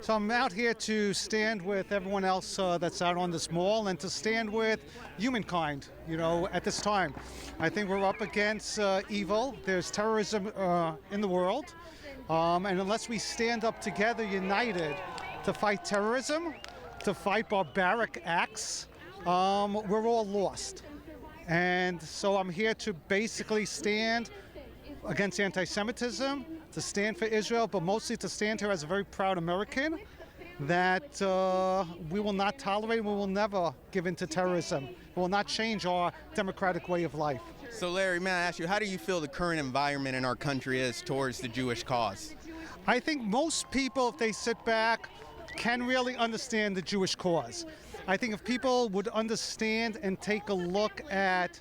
So I'm out here to stand with everyone else that's out on this mall and to stand with humankind, at this time. I think we're up against evil. There's terrorism in the world. And unless we stand up together, united, to fight terrorism, to fight barbaric acts, we're all lost. And so I'm here to basically stand against anti-Semitism, to stand for Israel, but mostly to stand here as a very proud American that we will not tolerate and we will never give in to terrorism. We will not change our democratic way of life. So Larry, may I ask you, how do you feel the current environment in our country is towards the Jewish cause? I think most people, if they sit back, can really understand the Jewish cause. I think if people would understand and take a look at,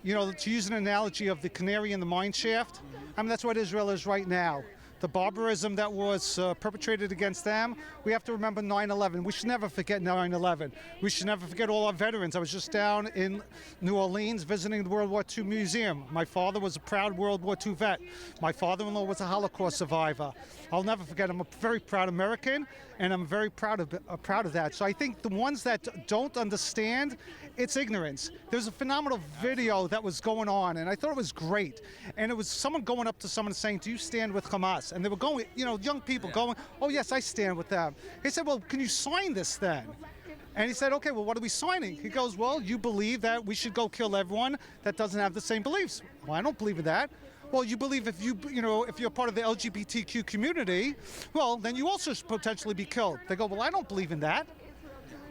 to use an analogy of the canary in the mine shaft, that's what Israel is right now. The barbarism that was perpetrated against them, we have to remember 9/11. We should never forget 9/11. We should never forget all our veterans. I was just down in New Orleans visiting the World War II Museum. My father was a proud World War II vet. My father-in-law was a Holocaust survivor. I'll never forget. I'm a very proud American, and I'm very proud of that. So I think the ones that don't understand, it's ignorance. There's a phenomenal video that was going on, and I thought it was great. And it was someone going up to someone saying, "Do you stand with Hamas?" And they were going, young people going, "Oh, yes, I stand with them." He said, "Well, can you sign this then?" And he said, "Okay, well, what are we signing?" He goes, "Well, you believe that we should go kill everyone that doesn't have the same beliefs." "Well, I don't believe in that." "Well, you believe if you're part of the LGBTQ community, well, then you also should potentially be killed." They go, "Well, I don't believe in that."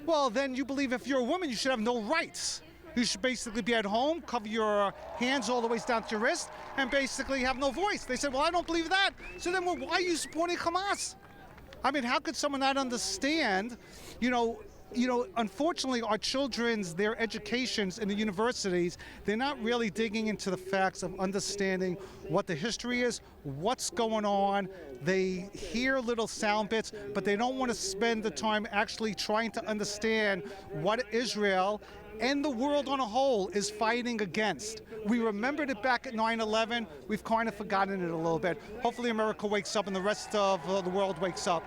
"Well, then you believe if you're a woman, you should have no rights. You should basically be at home, cover your hands all the way down to your wrist, and basically have no voice." They said, "Well, I don't believe that." So then, why are you supporting Hamas? How could someone not understand, unfortunately, our children's, their educations in the universities, they're not really digging into the facts of understanding what the history is, what's going on. They hear little sound bits, but they don't want to spend the time actually trying to understand what Israel and the world on a whole is fighting against. We remembered it back at 9/11. We've kind of forgotten it a little bit. Hopefully America wakes up and the rest of the world wakes up.